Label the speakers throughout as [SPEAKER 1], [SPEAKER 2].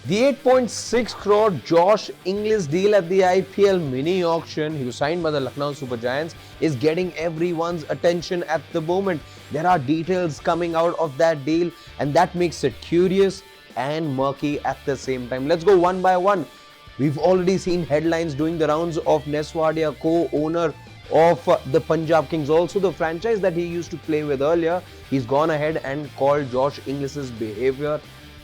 [SPEAKER 1] The 8.6 crore Josh Inglis deal at the IPL mini auction, he was signed by the Lucknow Super Giants, is getting everyone's attention at the moment. There are details coming out of that deal and that makes it curious and murky at the same time. Let's go one by one. We've already seen headlines doing the rounds of Ness Wadia, co-owner of the Punjab Kings, also the franchise that he used to play with earlier. He's gone ahead and called Josh Inglis's behavior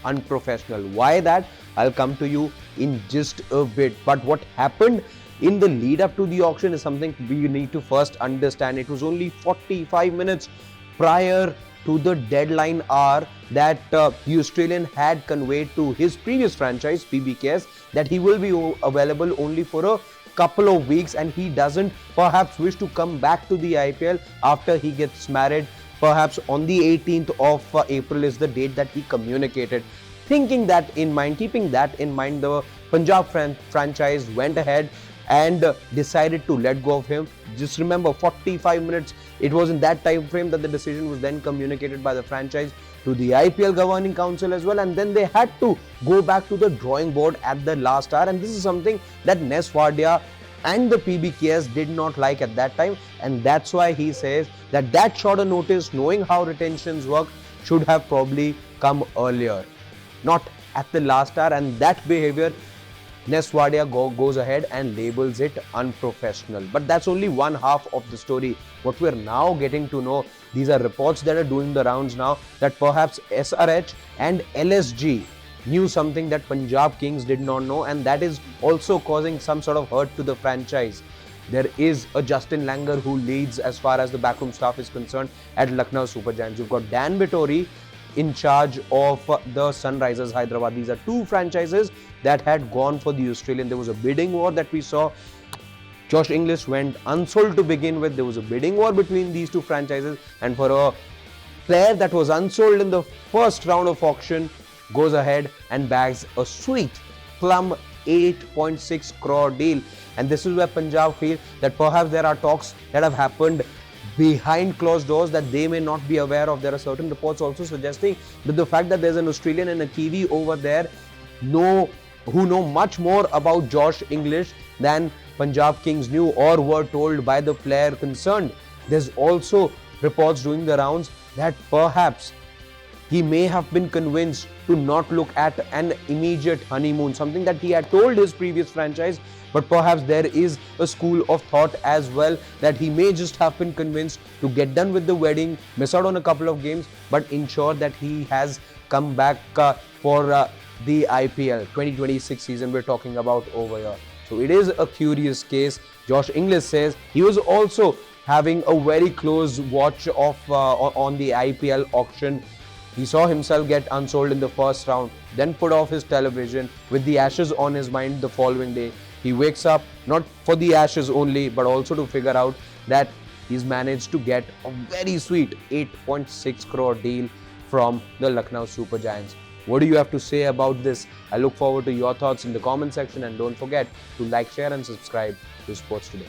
[SPEAKER 1] unprofessional. Why that? I'll come to you in just a bit. But what happened in the lead up to the auction is something we need to first understand. It was only 45 minutes prior to the deadline hour that the Australian had conveyed to his previous franchise, PBKS, that he will be available only for a couple of weeks and he doesn't perhaps wish to come back to the IPL after he gets married. Perhaps on the 18th of April is the date that he communicated. Keeping that in mind, the Punjab franchise went ahead and decided to let go of him. Just remember, 45 minutes, it was in that time frame that the decision was then communicated by the franchise to the IPL Governing Council as well, and then they had to go back to the drawing board at the last hour, and this is something that Ness Wadia and the PBKS did not like at that time, and that's why he says that that shorter notice, knowing how retentions work, should have probably come earlier, not at the last hour. And that behavior, Ness Wadia goes ahead and labels it unprofessional. But that's only one half of the story. What we're now getting to know, these are reports that are doing the rounds now, that perhaps SRH and LSG knew something that Punjab Kings did not know, and that is also causing some sort of hurt to the franchise. There is a Justin Langer who leads as far as the backroom staff is concerned at Lucknow Super Giants. You've got Dan Vittori in charge of the Sunrisers Hyderabad. These are two franchises that had gone for the Australian. There was a bidding war that we saw. Josh Inglis went unsold to begin with. There was a bidding war between these two franchises, and for a player that was unsold in the first round of auction, goes ahead and bags a sweet, plum 8.6 crore deal. And this is where Punjab feel that perhaps there are talks that have happened behind closed doors that they may not be aware of. There are certain reports also suggesting that the fact that there's an Australian and a Kiwi over there who know much more about Josh Inglis than Punjab Kings knew or were told by the player concerned. There's also reports doing the rounds that perhaps he may have been convinced to not look at an immediate honeymoon, something that he had told his previous franchise, but perhaps there is a school of thought as well that he may just have been convinced to get done with the wedding, miss out on a couple of games, but ensure that he has come back for the IPL 2026 season we're talking about over here. So it is a curious case. Josh Inglis says he was also having a very close watch of on the IPL auction. He saw himself get unsold in the first round, then put off his television with the Ashes on his mind the following day. He wakes up not for the Ashes only, but also to figure out that he's managed to get a very sweet 8.6 crore deal from the Lucknow Super Giants. What do you have to say about this? I look forward to your thoughts in the comment section, and don't forget to like, share and subscribe to Sports Today.